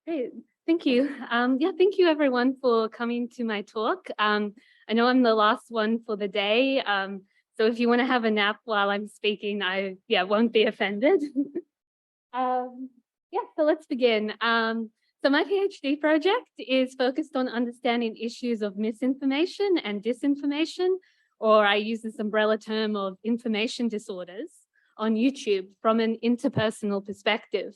Great, thank you. Yeah, thank you everyone for coming to my talk. I know I'm the last one for the day, so if you want to have a nap while I'm speaking, I won't be offended. Yeah, so let's begin. So my PhD project is focused on understanding issues of misinformation and disinformation, or I use this umbrella term of information disorders on YouTube from an interpersonal perspective.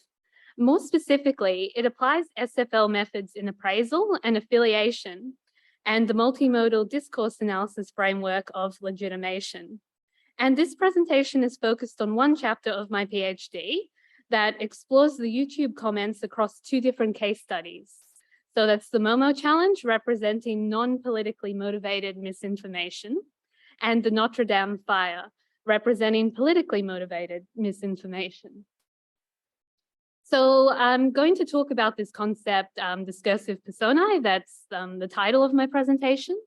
More specifically, it applies SFL methods in appraisal and affiliation and the multimodal discourse analysis framework of legitimation. And this presentation is focused on one chapter of my PhD that explores the YouTube comments across two different case studies. So that's the Momo challenge representing non-politically motivated misinformation and the Notre Dame fire representing politically motivated misinformation. So I'm going to talk about this concept, discursive personae. That's the title of my presentation.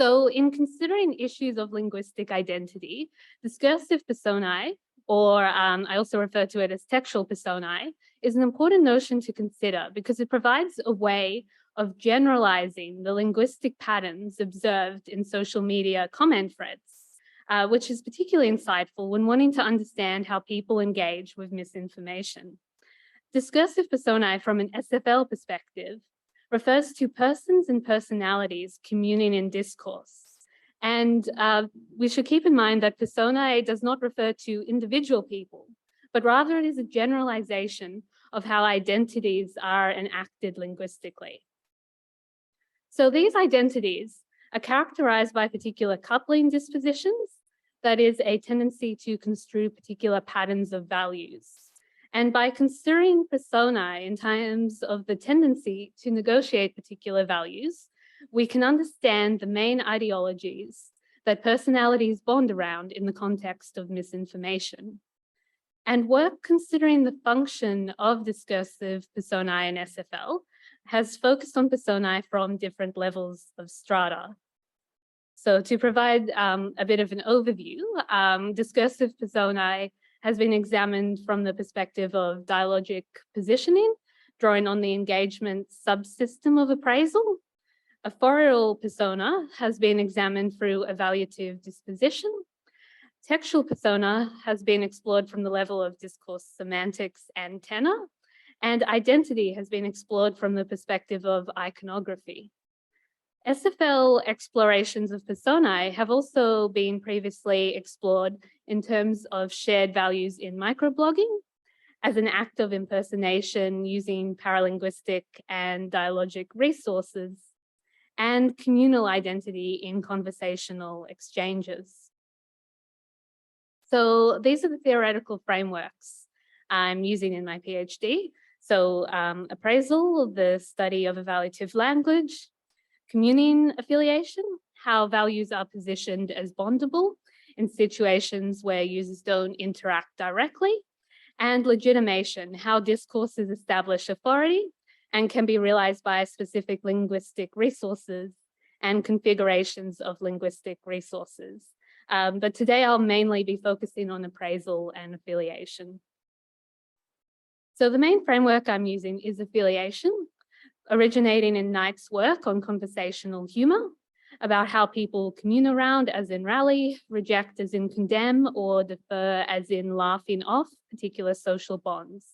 So in considering issues of linguistic identity, discursive personae, or I also refer to it as textual personae, is an important notion to consider because it provides a way of generalizing the linguistic patterns observed in social media comment threads, which is particularly insightful when wanting to understand how people engage with misinformation. Discursive personae from an SFL perspective refers to persons and personalities communing in discourse. And we should keep in mind that personae does not refer to individual people, but rather it is a generalization of how identities are enacted linguistically. So these identities are characterized by particular coupling dispositions, that is a tendency to construe particular patterns of values. And by considering personae in terms of the tendency to negotiate particular values, we can understand the main ideologies that personalities bond around in the context of misinformation. And work considering the function of discursive personae in SFL has focused on personae from different levels of strata. So to provide a bit of an overview, discursive personae has been examined from the perspective of dialogic positioning, drawing on the engagement subsystem of appraisal. Authorial persona has been examined through evaluative disposition. Textual persona has been explored from the level of discourse semantics and tenor, and identity has been explored from the perspective of iconography. SFL explorations of personae have also been previously explored in terms of shared values in microblogging as an act of impersonation using paralinguistic and dialogic resources, and communal identity in conversational exchanges. So these are the theoretical frameworks I'm using in my PhD. So appraisal, the study of evaluative language; communing affiliation, how values are positioned as bondable in situations where users don't interact directly; and legitimation, how discourses establish authority and can be realized by specific linguistic resources and configurations of linguistic resources. But today I'll mainly be focusing on appraisal and affiliation. So the main framework I'm using is affiliation, originating in Knight's work on conversational humor, about how people commune around as in rally, reject as in condemn, or defer as in laughing off particular social bonds.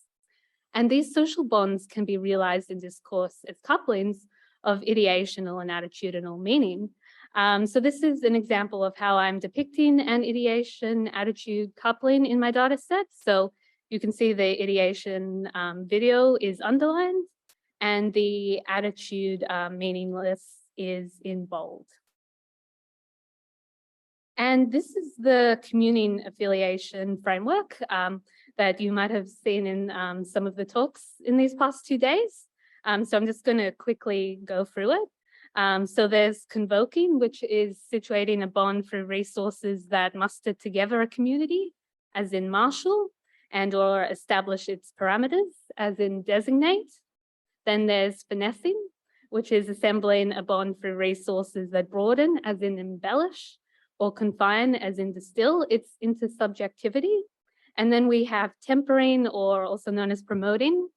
And these social bonds can be realized in discourse as couplings of ideational and attitudinal meaning. So this is an example of how I'm depicting an ideation attitude coupling in my data set. So you can see the ideation video is underlined and the attitude meaningless is in bold. And this is the communing affiliation framework that you might have seen in some of the talks in these past 2 days. So I'm just going to quickly go through it. So there's convoking, which is situating a bond through resources that muster together a community, as in marshal, and or establish its parameters, as in designate. Then there's finessing, which is assembling a bond through resources that broaden, as in embellish, or confine, as in distill its intersubjectivity. And then we have tempering, or also known as promoting.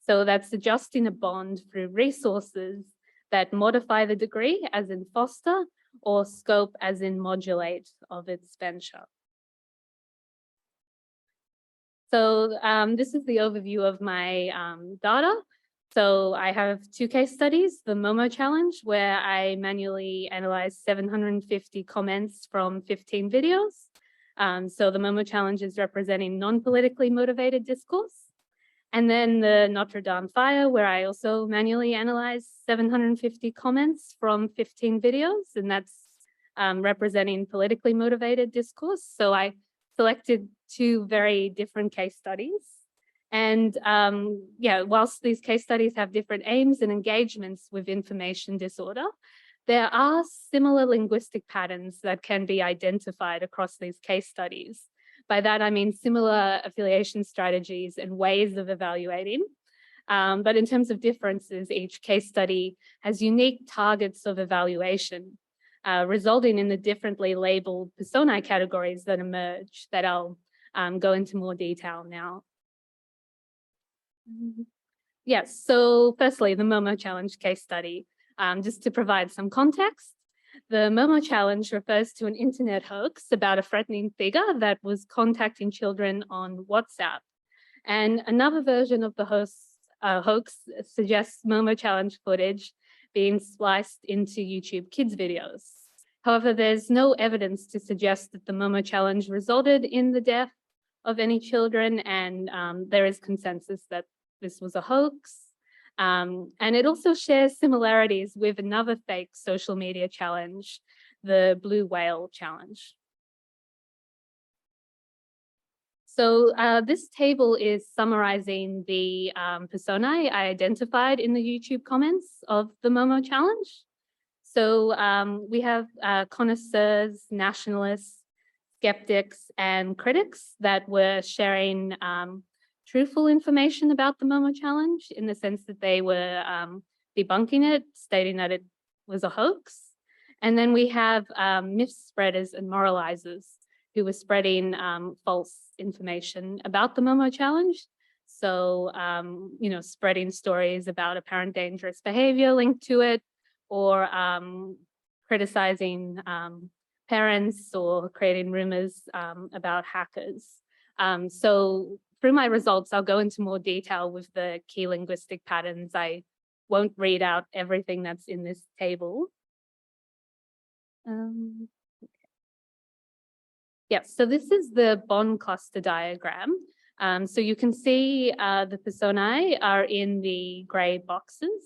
So that's adjusting a bond through resources that modify the degree, as in foster, or scope, as in modulate, of its venture. So this is the overview of my data. So I have 2 case studies, the Momo challenge, where I manually analyzed 750 comments from 15 videos. So the Momo challenge is representing non-politically motivated discourse. And then the Notre Dame fire, where I also manually analyzed 750 comments from 15 videos, and that's representing politically motivated discourse. So I selected 2 very different case studies. And yeah, whilst these case studies have different aims and engagements with information disorder, there are similar linguistic patterns that can be identified across these case studies. By that, I mean similar affiliation strategies and ways of evaluating. But in terms of differences, each case study has unique targets of evaluation, resulting in the differently labeled personae categories that emerge that I'll go into more detail now. Yes, so firstly, the Momo Challenge case study. Just to provide some context, the Momo Challenge refers to an internet hoax about a threatening figure that was contacting children on WhatsApp. And another version of the hoax suggests Momo Challenge footage being spliced into YouTube Kids videos. However, there's no evidence to suggest that the Momo Challenge resulted in the death of any children, and there is consensus that this was a hoax. And it also shares similarities with another fake social media challenge, the Blue Whale Challenge. So this table is summarizing the personae I identified in the YouTube comments of the Momo Challenge. So we have connoisseurs, nationalists, skeptics, and critics that were sharing truthful information about the Momo Challenge, in the sense that they were debunking it, stating that it was a hoax. And then we have myth spreaders and moralizers who were spreading false information about the Momo Challenge. So, you know, spreading stories about apparent dangerous behavior linked to it, or criticizing parents, or creating rumors about hackers. So through my results, I'll go into more detail with the key linguistic patterns. I won't read out everything that's in this table. Yeah, so this is the bond cluster diagram. So you can see the personae are in the gray boxes,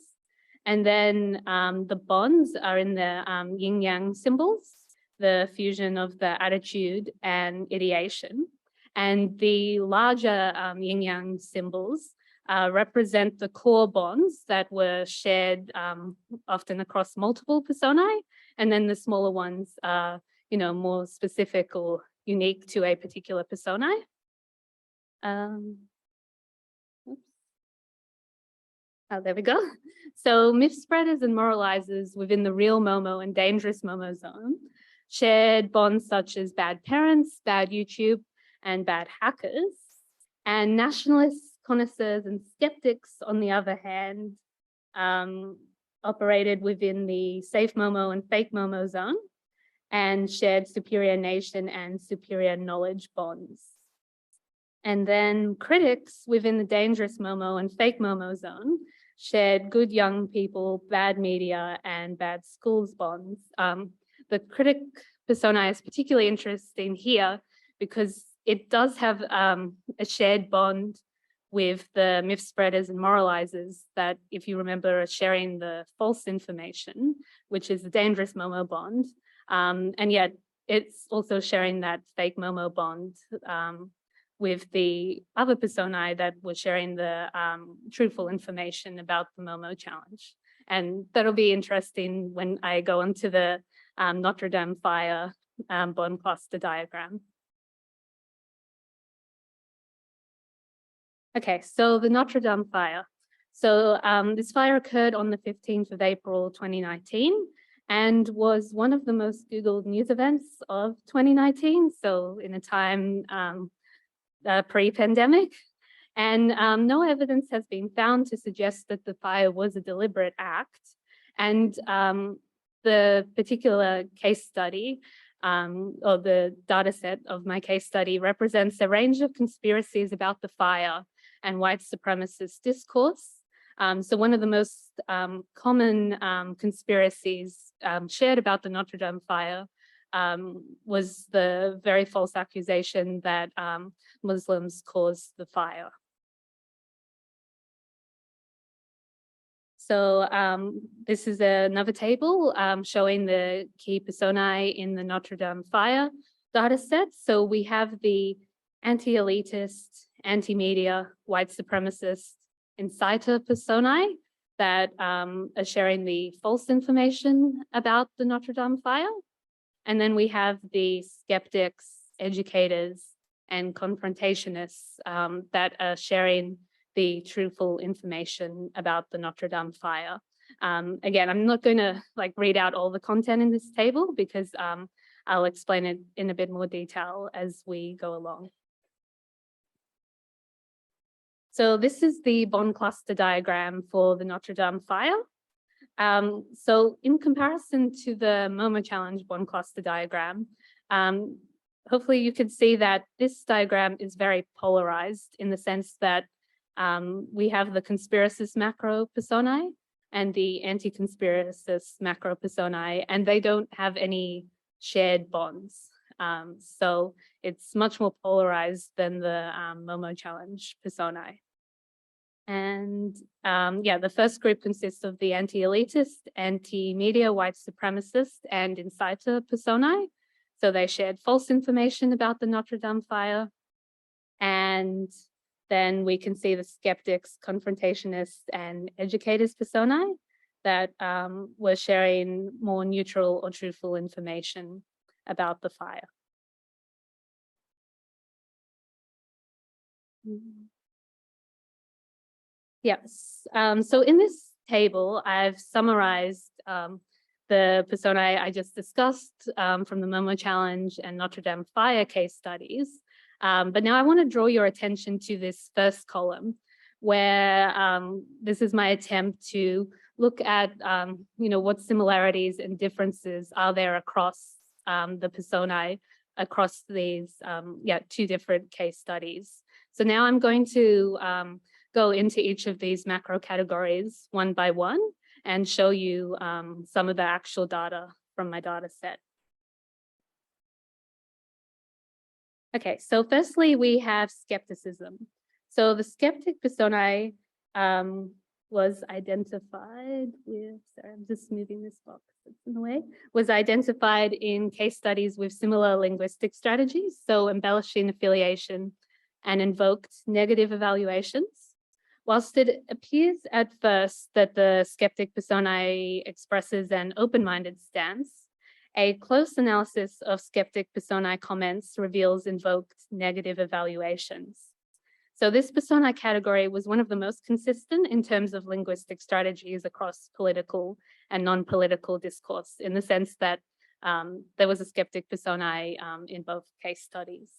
and then the bonds are in the yin-yang symbols, the fusion of the attitude and ideation. And the larger yin-yang symbols represent the core bonds that were shared often across multiple personae, and then the smaller ones are, you know, more specific or unique to a particular personae. Oh, there we go. So myth spreaders and moralizers within the real Momo and dangerous Momo zone shared bonds such as bad parents, bad YouTube, and bad hackers. And nationalists, connoisseurs, and skeptics, on the other hand, operated within the safe Momo and fake Momo zone and shared superior nation and superior knowledge bonds. And then critics within the dangerous Momo and fake Momo zone shared good young people, bad media, and bad schools bonds. The critic persona is particularly interesting here because it does have a shared bond with the myth spreaders and moralizers that, if you remember, are sharing the false information, which is the dangerous Momo bond. And yet it's also sharing that fake Momo bond with the other personae that were sharing the truthful information about the Momo challenge. And that'll be interesting when I go into the Notre Dame fire bond cluster diagram. Okay, so the Notre Dame fire. So this fire occurred on the 15th of April, 2019, and was one of the most Googled news events of 2019. So in a time pre-pandemic. And no evidence has been found to suggest that the fire was a deliberate act. And the particular case study or the data set of my case study represents a range of conspiracies about the fire and white supremacist discourse. So one of the most common conspiracies shared about the Notre Dame fire was the very false accusation that Muslims caused the fire. So this is another table showing the key personae in the Notre Dame fire data set. So we have the anti-elitist, anti-media, white supremacist inciter personae that are sharing the false information about the Notre Dame fire. And then we have the skeptics, educators, and confrontationists that are sharing the truthful information about the Notre Dame fire. Again, I'm not going to read out all the content in this table because I'll explain it in a bit more detail as we go along. So this is the bond cluster diagram for the Notre Dame fire. So in comparison to the MoMA challenge bond cluster diagram, hopefully you can see that this diagram is very polarized in the sense that we have the conspiracist macro personae and the anti-conspiracist macro personae, and they don't have any shared bonds. So it's much more polarized than the MoMA challenge personae. And yeah, the first group consists of the anti-elitist, anti-media, white supremacist, and inciter personae. So they shared false information about the Notre Dame fire. And then we can see the skeptics, confrontationists, and educators personae that were sharing more neutral or truthful information about the fire. Yes, so in this table, I've summarized the personae I just discussed from the MoMA challenge and Notre Dame fire case studies. But now I want to draw your attention to this first column, where this is my attempt to look at what similarities and differences are there across the personae across these two different case studies. So now I'm going to go into each of these macro categories one by one and show you some of the actual data from my data set. Okay, so firstly, we have skepticism. So the skeptic personae was identified with, sorry, I'm just moving this box that's in the way, was identified in case studies with similar linguistic strategies, so embellishing affiliation and invoked negative evaluations. Whilst it appears at first that the skeptic personae expresses an open-minded stance, a close analysis of skeptic personae comments reveals invoked negative evaluations. So this personae category was one of the most consistent in terms of linguistic strategies across political and non-political discourse, in the sense that there was a skeptic personae in both case studies.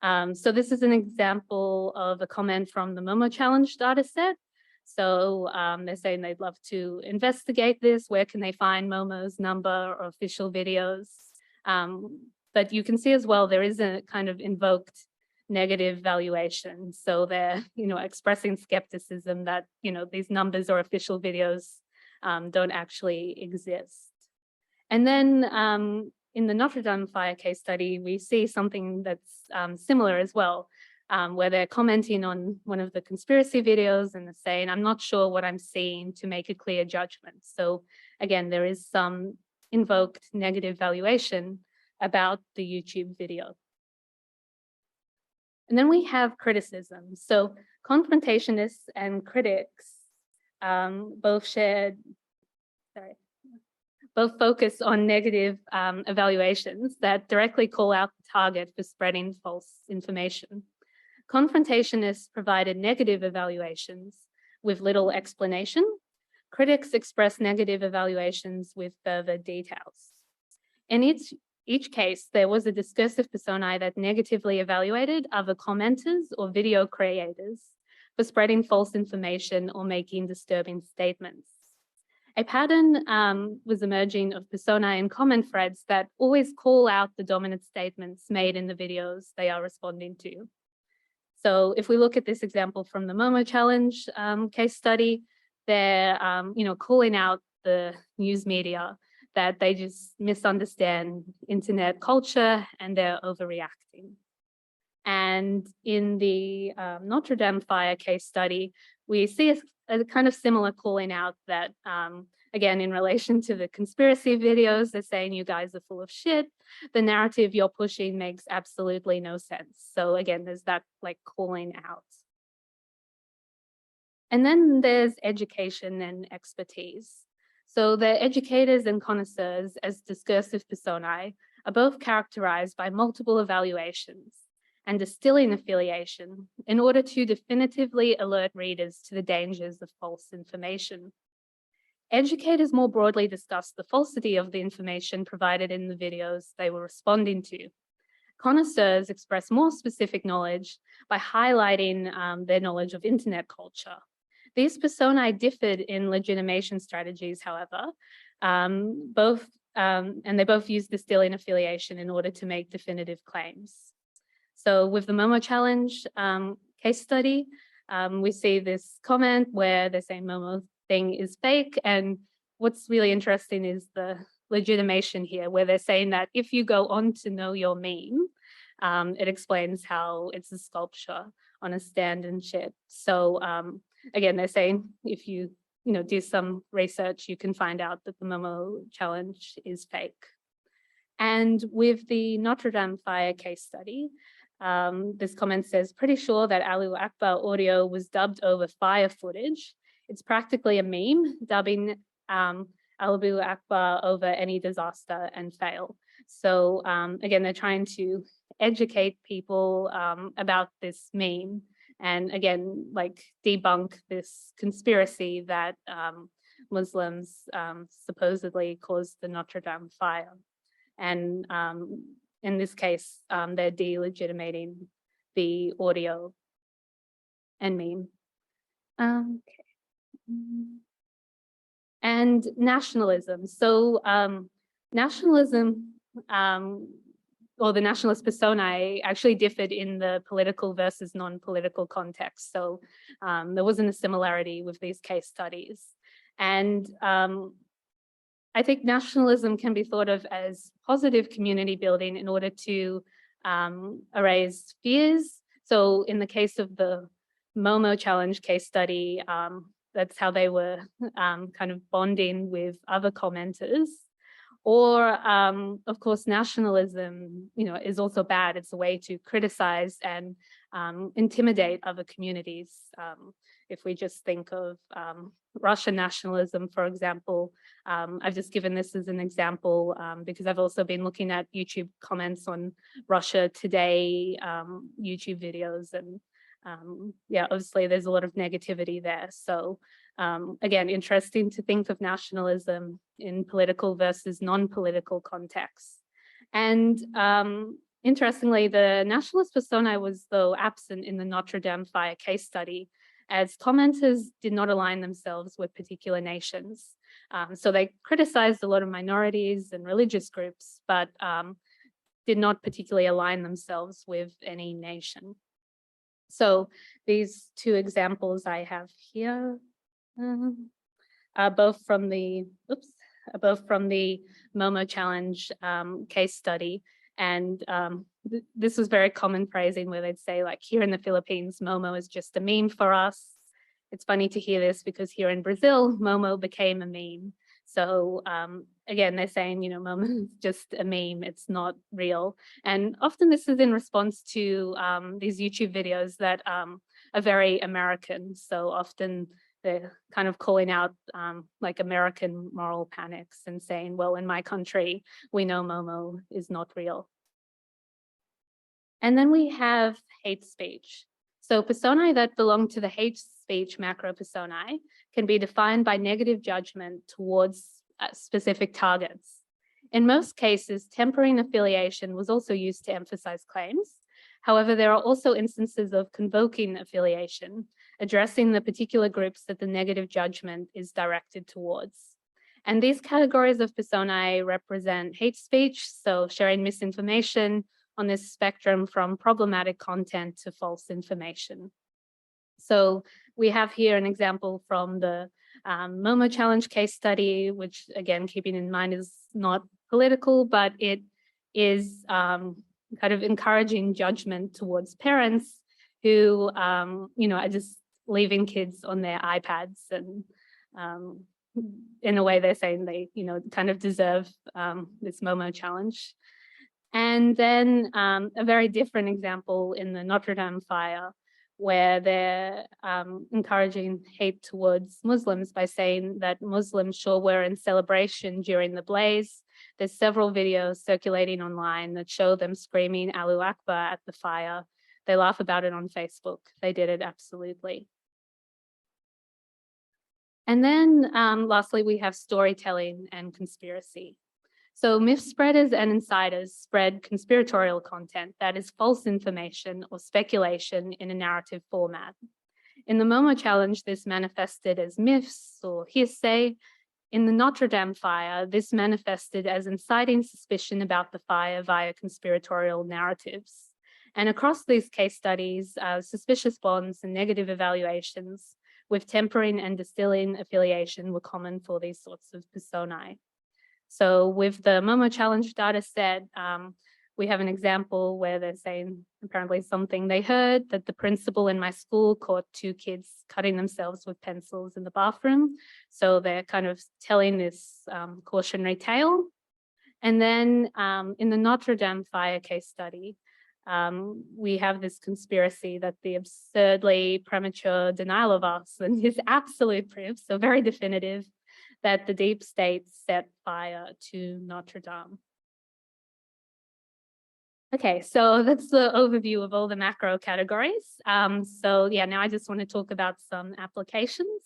So this is an example of a comment from the MoMA challenge data set. So they're saying they'd love to investigate this. Where can they find MoMA's number or official videos? But you can see as well, there is a kind of invoked negative valuation. So they're, expressing skepticism that, these numbers or official videos don't actually exist. And then in the Notre Dame fire case study, we see something that's similar as well, where they're commenting on one of the conspiracy videos and they're saying, I'm not sure what I'm seeing to make a clear judgment. So again, there is some invoked negative valuation about the YouTube video. And then we have criticism. So confrontationists and critics both focus on negative evaluations that directly call out the target for spreading false information. Confrontationists provided negative evaluations with little explanation. Critics express negative evaluations with further details. In each case, there was a discursive personae that negatively evaluated other commenters or video creators for spreading false information or making disturbing statements. A pattern was emerging of personae and comment threads that always call out the dominant statements made in the videos they are responding to. So if we look at this example from the Momo Challenge case study, they're calling out the news media that they just misunderstand internet culture and they're overreacting. And in the Notre Dame fire case study, we see a kind of similar calling out that, again, in relation to the conspiracy videos, they're saying you guys are full of shit. The narrative you're pushing makes absolutely no sense. So again, there's that like calling out. And then there's education and expertise. So the educators and connoisseurs as discursive personae are both characterized by multiple evaluations and distilling affiliation in order to definitively alert readers to the dangers of false information. Educators more broadly discuss the falsity of the information provided in the videos they were responding to. Connoisseurs express more specific knowledge by highlighting their knowledge of internet culture. These personae differed in legitimation strategies, however, and they both use distilling affiliation in order to make definitive claims. So with the Momo Challenge case study, we see this comment where they're saying Momo thing is fake. And what's really interesting is the legitimation here, where they're saying that if you go on to know your meme, it explains how it's a sculpture on a stand and shit. So again, they're saying if you do some research, you can find out that the Momo Challenge is fake. And with the Notre Dame fire case study, this comment says, pretty sure that Allahu Akbar audio was dubbed over fire footage. It's practically a meme, dubbing Allahu Akbar over any disaster and fail. So again, they're trying to educate people about this meme and again, like debunk this conspiracy that Muslims supposedly caused the Notre Dame fire. And in this case, they're delegitimating the audio and meme. Okay. And nationalism. So nationalism, or the nationalist personae actually differed in the political versus non-political context. So there wasn't a similarity with these case studies. And I think nationalism can be thought of as positive community building in order to erase fears. So in the case of the Momo Challenge case study, that's how they were kind of bonding with other commenters. Or, of course, nationalism, is also bad. It's a way to criticize and intimidate other communities. If we just think of Russian nationalism, for example, I've just given this as an example because I've also been looking at YouTube comments on Russia Today YouTube videos, and yeah, obviously there's a lot of negativity there. So again, interesting to think of nationalism in political versus non-political contexts. And interestingly, the nationalist persona was, though, absent in the Notre Dame fire case study, as commenters did not align themselves with particular nations. So they criticized a lot of minorities and religious groups, but did not particularly align themselves with any nation. So these two examples I have here are both from the Momo Challenge case study. And this was very common phrasing where they'd say, like, here in the Philippines, Momo is just a meme for us. It's funny to hear this because here in Brazil, Momo became a meme. So again, they're saying, Momo is just a meme, it's not real. And often this is in response to these YouTube videos that are very American. So often they're kind of calling out like American moral panics and saying, well, in my country, we know Momo is not real. And then we have hate speech. So personae that belong to the hate speech macro personae can be defined by negative judgment towards specific targets. In most cases, tempering affiliation was also used to emphasize claims. However, there are also instances of convoking affiliation, addressing the particular groups that the negative judgment is directed towards. And these categories of personae represent hate speech, so sharing misinformation on this spectrum from problematic content to false information. So we have here an example from the Momo Challenge case study, which again, keeping in mind is not political, but it is kind of encouraging judgment towards parents who, are just leaving kids on their iPads, and in a way they're saying they, kind of deserve this Momo Challenge. And then a very different example in the Notre Dame fire, where they're encouraging hate towards Muslims by saying that Muslims sure were in celebration during the blaze. There's several videos circulating online that show them screaming Allahu Akbar at the fire. They laugh about it on Facebook. They did it absolutely. And then lastly, we have storytelling and conspiracy. So myth spreaders and insiders spread conspiratorial content, that is false information or speculation in a narrative format. In the Momo Challenge, this manifested as myths or hearsay. In the Notre Dame fire, this manifested as inciting suspicion about the fire via conspiratorial narratives. And across these case studies, suspicious bonds and negative evaluations with tempering and distilling affiliation were common for these sorts of personae. So with the Momo Challenge data set, we have an example where they're saying apparently something they heard, that the principal in my school caught 2 kids cutting themselves with pencils in the bathroom. So they're kind of telling this cautionary tale. And then in the Notre Dame fire case study, we have this conspiracy that the absurdly premature denial of arson is absolute proof, so very definitive, that the deep state set fire to Notre Dame. Okay, so that's the overview of all the macro categories. So yeah, now I just want to talk about some applications.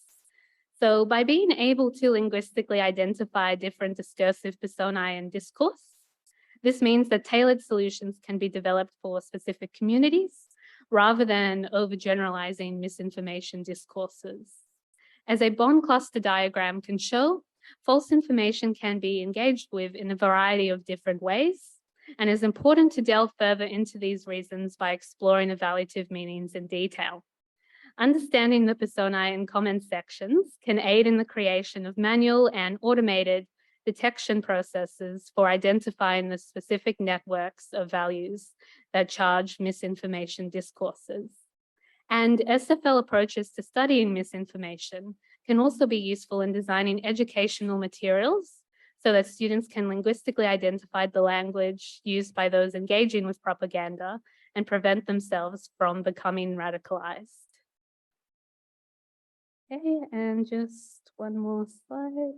So by being able to linguistically identify different discursive personae and discourse, this means that tailored solutions can be developed for specific communities rather than overgeneralizing misinformation discourses. As a bond cluster diagram can show, false information can be engaged with in a variety of different ways, and it's important to delve further into these reasons by exploring evaluative meanings in detail. Understanding the personae and comment sections can aid in the creation of manual and automated detection processes for identifying the specific networks of values that charge misinformation discourses. And SFL approaches to studying misinformation can also be useful in designing educational materials so that students can linguistically identify the language used by those engaging with propaganda and prevent themselves from becoming radicalized. Okay, and just one more slide.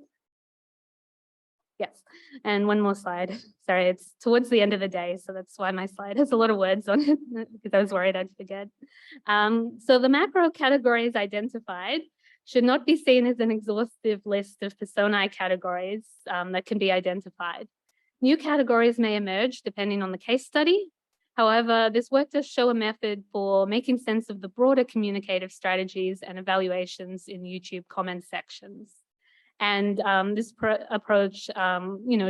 Yes, and one more slide. Sorry, it's towards the end of the day, so that's why my slide has a lot of words on it, because I was worried I'd forget. So the macro categories identified should not be seen as an exhaustive list of personae categories that can be identified. New categories may emerge depending on the case study. However, this work does show a method for making sense of the broader communicative strategies and evaluations in YouTube comment sections. And this approach,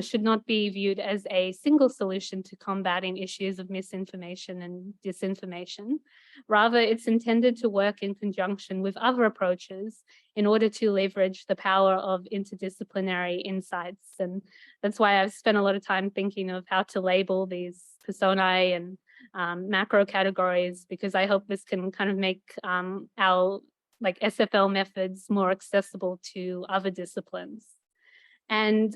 should not be viewed as a single solution to combating issues of misinformation and disinformation. Rather, it's intended to work in conjunction with other approaches in order to leverage the power of interdisciplinary insights. And that's why I've spent a lot of time thinking of how to label these personae and macro categories, because I hope this can kind of make our SFL methods more accessible to other disciplines. And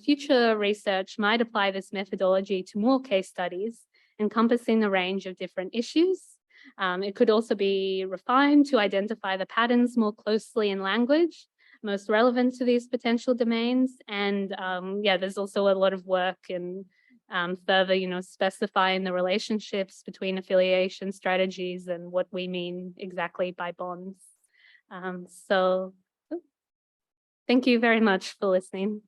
future research might apply this methodology to more case studies encompassing a range of different issues. It could also be refined to identify the patterns more closely in language, most relevant to these potential domains. And there's also a lot of work in further, specifying the relationships between affiliation strategies and what we mean exactly by bonds. Thank you very much for listening.